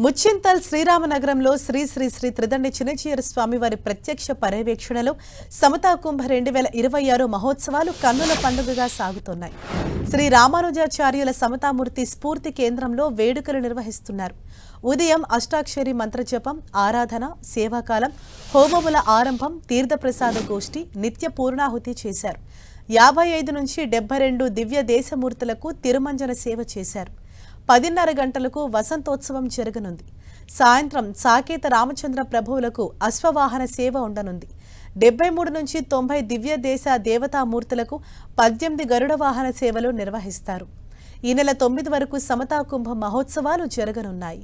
ముచ్చింతల్ శ్రీరామనగరంలో శ్రీ శ్రీ శ్రీ త్రిదండి చిన్నచీర స్వామి వారి ప్రత్యక్ష పర్యవేక్షణలో సమతా కుంభ 2026 మహోత్సవాలు కన్నుల పండుగగా సాగుతున్నాయి. శ్రీ రామానుజాచార్యుల సమతామూర్తి స్ఫూర్తి కేంద్రంలో వేడుకలు నిర్వహిస్తున్నారు. ఉదయం అష్టాక్షరి మంత్రజపం, ఆరాధన, సేవాకాలం, హోమముల ఆరంభం, తీర్థప్రసాద గోష్ఠి, నిత్య పూర్ణాహుతి చేశారు. 55 నుంచి 72 దివ్య దేశమూర్తులకు తిరుమంజన సేవ చేశారు. 10:30 గంటలకు వసంతోత్సవం జరగనుంది. సాయంత్రం సాకేత రామచంద్ర ప్రభువులకు అశ్వవాహన సేవ ఉండనుంది. 73 నుంచి 90 దివ్య దేశ దేవతామూర్తులకు 18 గరుడ వాహన సేవలు నిర్వహిస్తారు. ఈ నెల 9 వరకు సమతా కుంభ మహోత్సవాలు జరగనున్నాయి.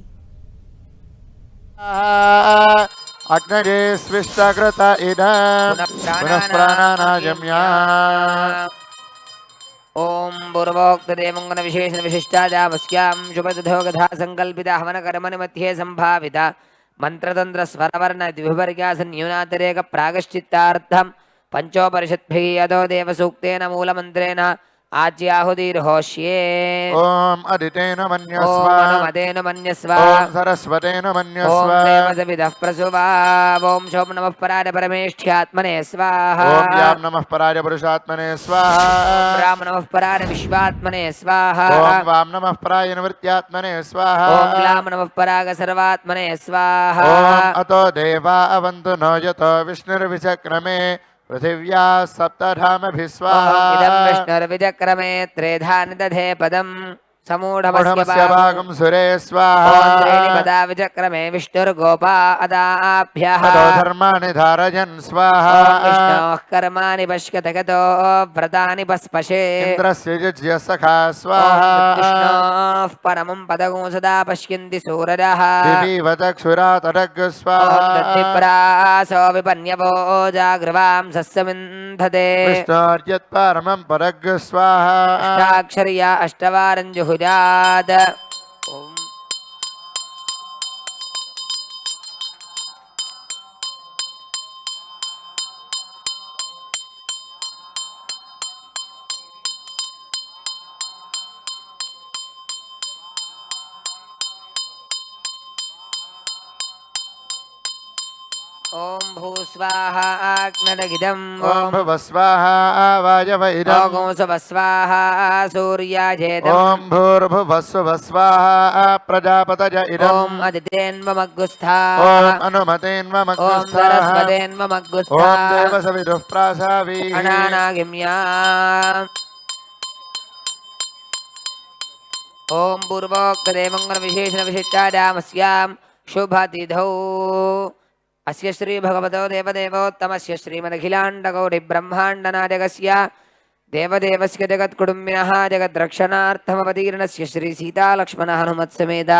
అగ్నజే స్విష్టకృత ఇదం పునః ప్రాణానాజమ్యా ओम पूर्वोक्तदेवंगन विशेषण विशिष्टाजावस्यां शुभदधोगधा संकल्पिता हवनकर्मणि मध्ये संभाविता मंत्रतंत्र स्वरवर्ण द्विवर्ग्यासन्यूनातिरेक प्रागश्चित्तार्थं पंचोपनिषद्भिः यतो देवसूक्तेन मूलमन्त्रेण आज्याहुतिर्होष्ये ओम अदितेन मन्यस्व ओम अनुमतेन मन्यस्व ओम सरस्वतेन मन्यस्व ओम देवसविदः प्रसुवा ओम शोम नमः पराय परमेष्ठ्यात्मने स्वाहा ओम याम नमः पराय पुरुषात्मने स्वाहा ओम राम नमः पराय विश्वात्मने स्वाहा ओम वाम नमः पराय निवृत्त्यात्मने स्वाहा ओम लाम नमः पराग सर्वात्मने स्वाहा ओम अतो देवा अवन्तु नो यतो विष्णुर्विचक्रमे पृथिव्या सप्तधामभिः स्वाहा इदं विष्णुर्विचक्रमे त्रेधा निदधे पदं समूढमस्य भागं सुरे स्वाहा ओम त्रीणिपदा विचक्रमे विष्णुर्गोपा अदाभ्यः ततो धर्माणि धारयन् स्वाहा ओम विष्णोः कर्माणि पश्यतगतो व्रतानि पस्पशे इन्द्रस्य युज्य सखा ओम स्वाहा विष्णोः परमं पदगुं सदा पश्यन्ति सूरजः दिवीव चक्षुरा तदग् ओम स्वाहा दत्तिप्रासो विपन्यवो जागृवां सस्यमिन्धते विष्णोर्यत्परमं परग् स्वाहा अष्टाक्षर्या अष्टवारं जुहुजाद ओम ओम भूस्वाहा अग्नदगिदम् ओम भुव स्वाहा वायव इदम् ओम स्वस्वाहा सूर्याजेदम् ओम भूर्भुवस्सुव स्वाहा प्रजापतय इदम् ओम अदितेन्वमग्गुस्था ओम ओम अनुमतेन्वमग्गुस्थाः सरस्वतेन्वमग्गुस्था ओम देवसविदुः प्रासावीः अनानागिम्या ओम पूर्वोक्तदेवंगनविशेषणविशिष्टायामस्यां शुभतिथौ अस्य श्री भगवतो देवदेवोत्तमस्य श्रीमदखिलाण्डकोटिब्रह्माण्डनायकस्य देवदेवस्य जगत्कुटुम्बिनः जगद्रक्षणार्थमवतीर्णस्य श्री सीतालक्ष्मण हनुमत्समेत